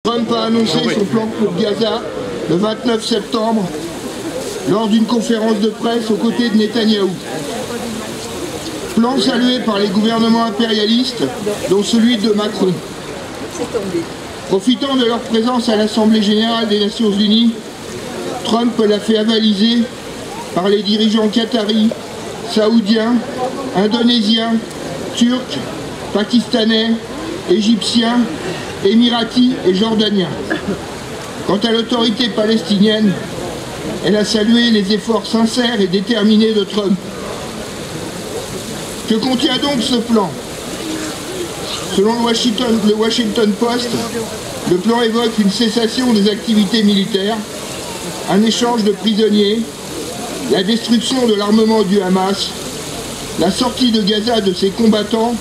Trump a annoncé son plan pour Gaza le 29 septembre lors d'une conférence de presse aux côtés de Netanyahou. Plan salué par les gouvernements impérialistes, dont celui de Macron. Profitant de leur présence à l'Assemblée générale des Nations Unies, Trump l'a fait avaliser par les dirigeants qataris, saoudiens, indonésiens, turcs, pakistanais, égyptiens, émiratis et jordaniens. Quant à l'autorité palestinienne, elle a salué les efforts sincères et déterminés de Trump. Que contient donc ce plan? Selon le Washington Post, le plan évoque une cessation des activités militaires, un échange de prisonniers, la destruction de l'armement du Hamas, la sortie de Gaza de ses combattants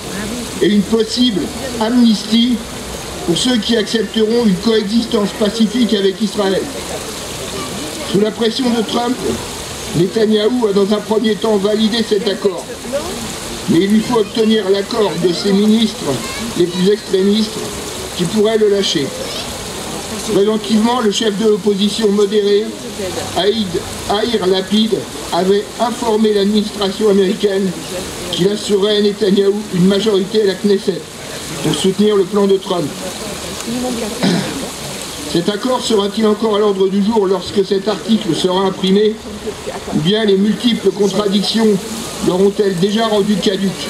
et une possible amnistie pour ceux qui accepteront une coexistence pacifique avec Israël. Sous la pression de Trump, Netanyahou a dans un premier temps validé cet accord. Mais il lui faut obtenir l'accord de ses ministres les plus extrémistes qui pourraient le lâcher. Préventivement, le chef de l'opposition modérée, Yair Lapid, avait informé l'administration américaine qu'il assurerait à Netanyahou une majorité à la Knesset pour soutenir le plan de Trump. Cet accord sera-t-il encore à l'ordre du jour lorsque cet article sera imprimé, ou bien les multiples contradictions l'auront-elles déjà rendu caduque?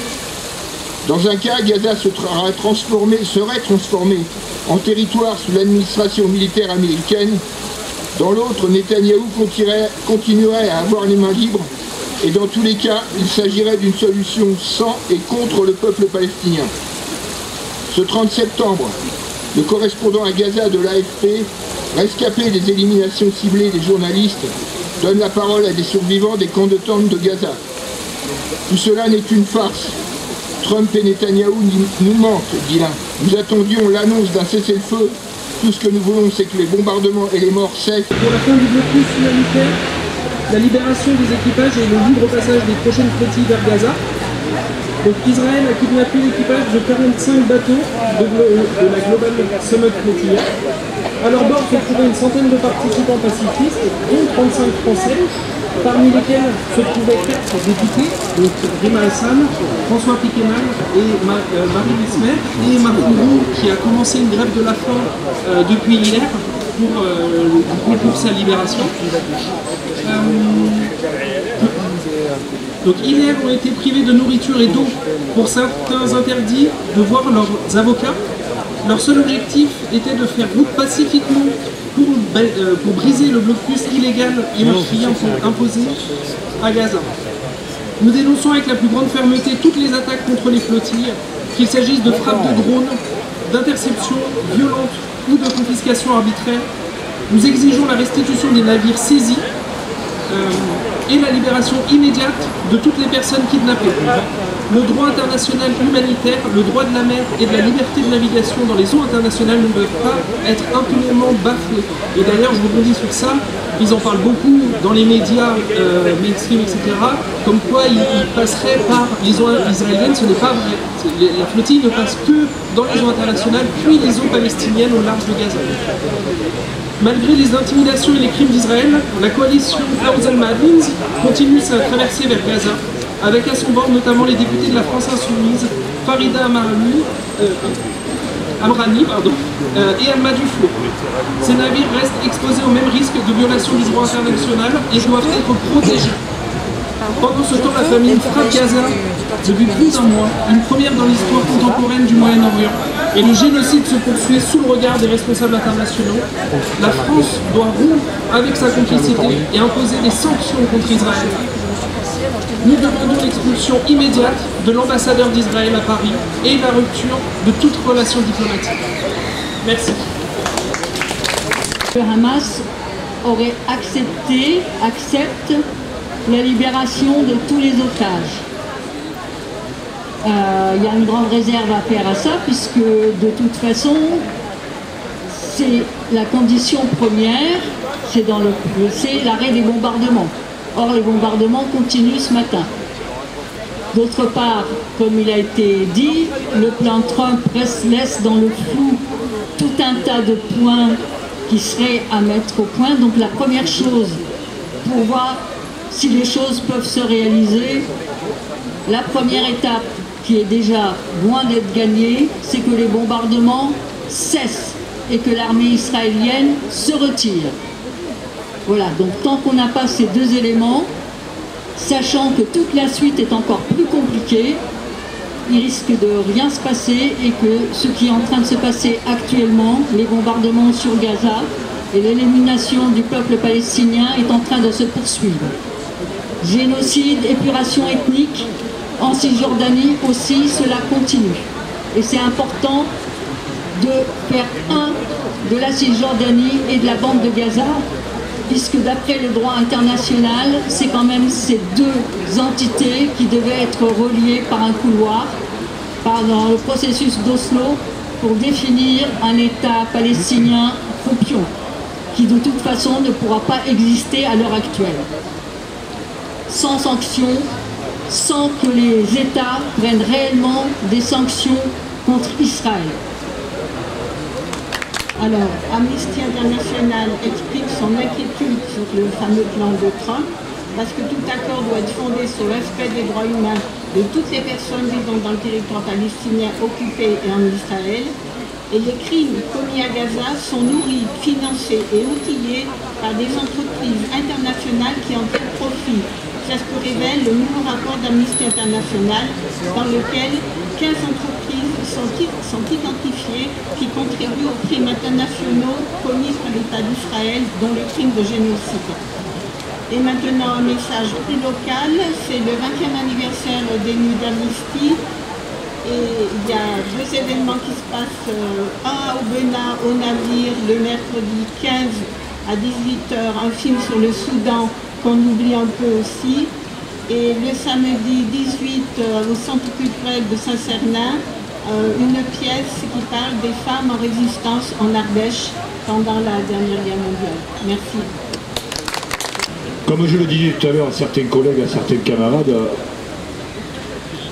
Dans un cas, Gaza serait transformé en territoire sous l'administration militaire américaine. Dans l'autre, Netanyahou continuerait à avoir les mains libres, et dans tous les cas, il s'agirait d'une solution sans et contre le peuple palestinien. Ce 30 septembre, le correspondant à Gaza de l'AFP, rescapé des éliminations ciblées des journalistes, donne la parole à des survivants des camps de tentes de Gaza. Tout cela n'est qu'une farce. Trump et Netanyahou nous mentent, dit l'un. Nous attendions l'annonce d'un cessez-le-feu. Tout ce que nous voulons, c'est que les bombardements et les morts cessent. Pour la fin du blocus humanitaire, la libération des équipages et le libre passage des prochaines flottilles vers Gaza. Donc Israël a kidnappé l'équipage de 45 bateaux de la Global Summit Flotilla. À leur bord se trouvaient une centaine de participants pacifistes, dont 35 Français, parmi lesquels se trouvaient 4 députés, donc Rima Hassan, François Piquemal et Marie Lismer, et Mahfouz, qui a commencé une grève de la faim depuis hier pour sa libération. Donc hier ont été privés de nourriture et d'eau, pour certains interdits de voir leurs avocats. Leur seul objectif était de faire groupe pacifiquement pour briser le blocus illégal et meurtrier imposé à Gaza. Nous dénonçons avec la plus grande fermeté toutes les attaques contre les flottilles, qu'il s'agisse de frappes de drones, d'interceptions violentes ou de confiscations arbitraires. Nous exigeons la restitution des navires saisis et la libération immédiate de toutes les personnes kidnappées. Le droit international humanitaire, le droit de la mer et de la liberté de navigation dans les eaux internationales ne peuvent pas être impunément bafoués. Et d'ailleurs, je rebondis sur ça, ils en parlent beaucoup dans les médias mainstream, etc., comme quoi ils passeraient par les eaux israéliennes. Ce n'est pas vrai. La flottille ne passe que dans les eaux internationales, puis les eaux palestiniennes au large de Gaza. Malgré les intimidations et les crimes d'Israël, la coalition Fawz al-Ma'arins continue sa traversée vers Gaza, avec à son bord notamment les députés de la France Insoumise, Farida Amrani et Alma Duflo. Ces navires restent exposés au même risque de violation du droit international et doivent être protégés. Pendant ce temps, la famine frappe Gaza depuis plus d'un mois, une première dans l'histoire contemporaine du Moyen-Orient. Et le génocide se poursuit sous le regard des responsables internationaux. La France doit rompre avec sa complicité et imposer des sanctions contre Israël. Nous demandons l'expulsion immédiate de l'ambassadeur d'Israël à Paris et la rupture de toute relation diplomatique. Merci. Le Hamas accepte la libération de tous les otages. Il y a une grande réserve à faire à ça, puisque de toute façon, c'est la condition première, c'est l'arrêt des bombardements. Or, les bombardements continuent ce matin. D'autre part, comme il a été dit, le plan Trump laisse dans le flou tout un tas de points qui seraient à mettre au point. Donc la première chose, pour voir si les choses peuvent se réaliser, la première étape qui est déjà loin d'être gagnée, c'est que les bombardements cessent et que l'armée israélienne se retire. Voilà, donc tant qu'on n'a pas ces deux éléments, sachant que toute la suite est encore plus compliquée, il risque de rien se passer et que ce qui est en train de se passer actuellement, les bombardements sur Gaza et l'élimination du peuple palestinien est en train de se poursuivre. Génocide, épuration ethnique, en Cisjordanie aussi, cela continue. Et c'est important de faire un de la Cisjordanie et de la bande de Gaza, puisque d'après le droit international, c'est quand même ces deux entités qui devaient être reliées par un couloir, dans le processus d'Oslo, pour définir un État palestinien croupion, qui de toute façon ne pourra pas exister à l'heure actuelle. Sans sanctions, sans que les États prennent réellement des sanctions contre Israël. Alors, Amnesty International explique son inquiétude sur le fameux plan de Trump, parce que tout accord doit être fondé sur le respect des droits humains de toutes les personnes vivant dans le territoire palestinien occupé et en Israël. Et les crimes commis à Gaza sont nourris, financés et outillés par des entreprises internationales qui en tirent profit. C'est ce que révèle le nouveau rapport d'Amnesty International, dans lequel 15 entreprises sont identifiées qui contribuent aux crimes internationaux commis par l'État d'Israël, dont le crime de génocide. Et maintenant un message plus local, c'est le 20e anniversaire des Nuits d'Amnesty. Et il y a deux événements qui se passent, un à Aubenas, au navire, le mercredi 15 à 18 h, un film sur le Soudan qu'on oublie un peu aussi. Et le samedi 18 au centre culturel de Saint-Cernin, une pièce qui parle des femmes en résistance en Ardèche pendant la dernière guerre mondiale. Merci. Comme je le disais tout à l'heure à certains collègues, à certains camarades,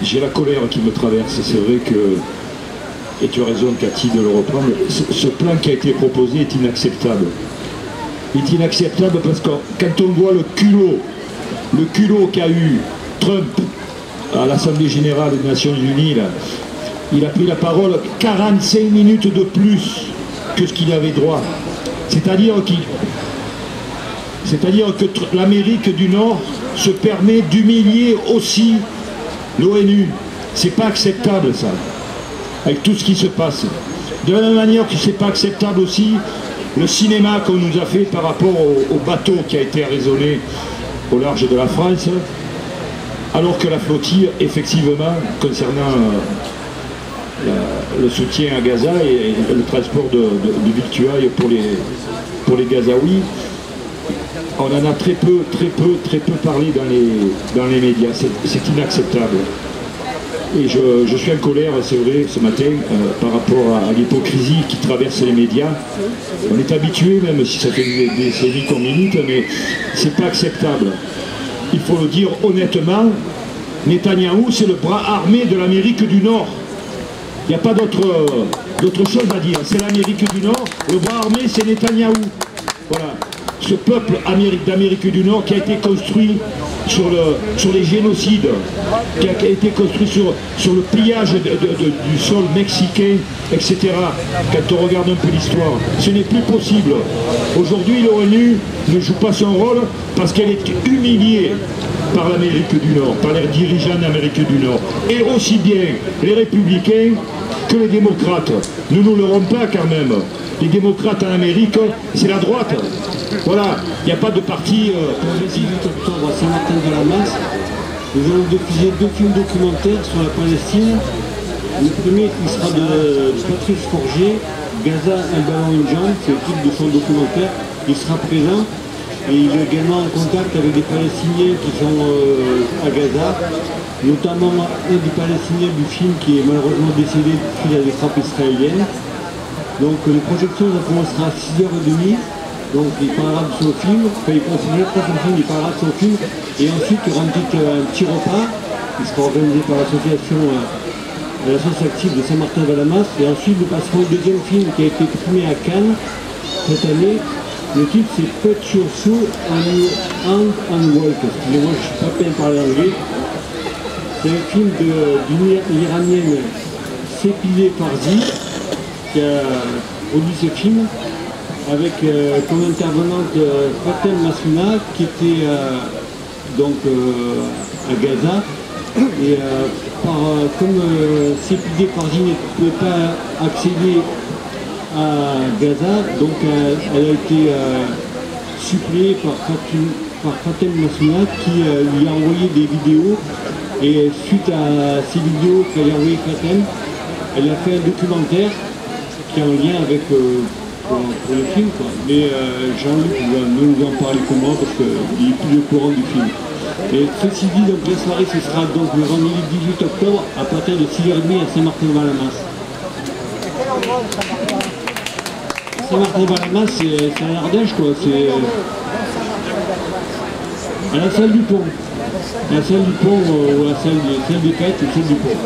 j'ai la colère qui me traverse. C'est vrai que, et tu as raison Cathy de le reprendre, ce plan qui a été proposé est inacceptable. Il est inacceptable parce que quand on voit le culot qu'a eu Trump à l'Assemblée Générale des Nations Unies, là, il a pris la parole 45 minutes de plus que ce qu'il avait droit. C'est-à-dire que l'Amérique du Nord se permet d'humilier aussi l'ONU. C'est pas acceptable ça, avec tout ce qui se passe. De la même manière que c'est pas acceptable aussi le cinéma qu'on nous a fait par rapport au bateau qui a été arraisonné au large de la France, alors que la flottille, effectivement, concernant le soutien à Gaza et le transport de victuailles pour les Gazaouis, on en a très peu parlé dans les médias. C'est inacceptable. Et je suis en colère, c'est vrai, ce matin, par rapport à l'hypocrisie qui traverse les médias. On est habitué, même si ça fait des décennies qu'on milite, mais c'est pas acceptable. Il faut le dire honnêtement, Netanyahou, c'est le bras armé de l'Amérique du Nord. Il n'y a pas d'autre chose à dire. C'est l'Amérique du Nord, le bras armé, c'est Netanyahou. Voilà. Ce peuple d'Amérique du Nord qui a été construit sur les génocides, qui a été construit sur le pillage du sol mexicain, etc. Quand on regarde un peu l'histoire, ce n'est plus possible. Aujourd'hui, l'ONU ne joue pas son rôle parce qu'elle est humiliée par l'Amérique du Nord, par les dirigeants d'Amérique du Nord, et aussi bien les républicains que les démocrates. Ne nous leurrons pas quand même. Les démocrates en Amérique, c'est la droite. Voilà, il n'y a pas de parti... Le 18 octobre à Saint-Martin-de-la-Masse, nous allons diffuser 2 films documentaires sur la Palestine. Le premier qui sera de Patrice Forger, Gaza, un ballon, une jambe, c'est le titre de son documentaire. Il sera présent et il est également en contact avec des Palestiniens qui sont à Gaza, notamment un des Palestiniens du film qui est malheureusement décédé suite à des frappes israéliennes. Donc les projections, ça commencera à 6h30. Donc il parlera de son film, enfin il continuera pas son film, il parlera de son film, et ensuite il y aura un petit repas, qui sera organisé par l'association active de Saint-Martin-Valamasse. Et ensuite, nous passerons au deuxième film qui a été primé à Cannes cette année. Le titre, c'est Put Your Soul on Your Hand and Walk. Excusez-moi, je ne suis pas bien parler anglais. C'est un film d'une Iranienne, Sepideh Farzi, qui a produit ce film avec comme intervenante Fatem Massouna, qui était donc à Gaza. Et comme Sepideh Farzi ne pouvait pas accéder à Gaza, donc elle a été suppléée par Fatem Massouna, qui lui a envoyé des vidéos. Et suite à ces vidéos qu'elle a envoyées Fatem, elle a fait un documentaire qui est en lien avec pour le film, quoi. Mais Jean-Luc va nous en parler comment, parce qu'il est plus au courant du film. Et ceci dit, donc la soirée, ce sera donc le vendredi 18 octobre à partir de 6h30 à Saint-Martin-Valamasse. Saint-Martin-Valamasse, c'est en Ardèche, quoi. C'est à la salle du pont. La salle du pont, ou la salle des fêtes, et celle du pont.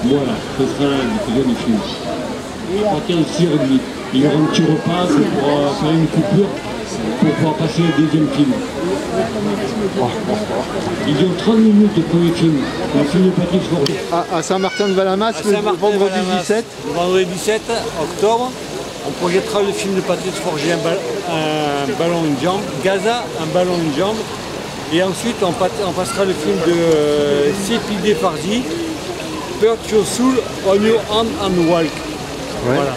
Voilà, ce sera la diffusion du film. À partir de 6h30. Il y aura un petit repas pour faire une coupure pour pouvoir passer au deuxième film. Il dure 30 minutes le premier film, le film de Patrice Forget. À Saint-Martin-de-Valamasse, le vendredi 17. Le vendredi 17 octobre, on projettera le film de Patrice Forget, un ballon une jambe, Gaza, un ballon une jambe. Et ensuite, on passera le film de Sepideh Farzi, Put Your Soul on Your Hand and Walk. Ouais. Voilà.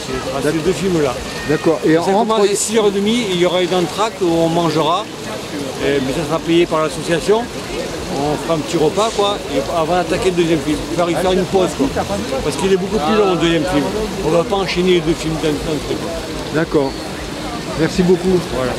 C'est ces deux films-là. D'accord. Et ça commence à 6h30, il y aura une entracte où on mangera, mais ça sera payé par l'association. On fera un petit repas, quoi, et avant d'attaquer le deuxième film. Il va faire une pause, quoi. Parce qu'il est beaucoup plus long, le deuxième film. On ne va pas enchaîner les deux films d'un truc. D'accord. Merci beaucoup. Voilà.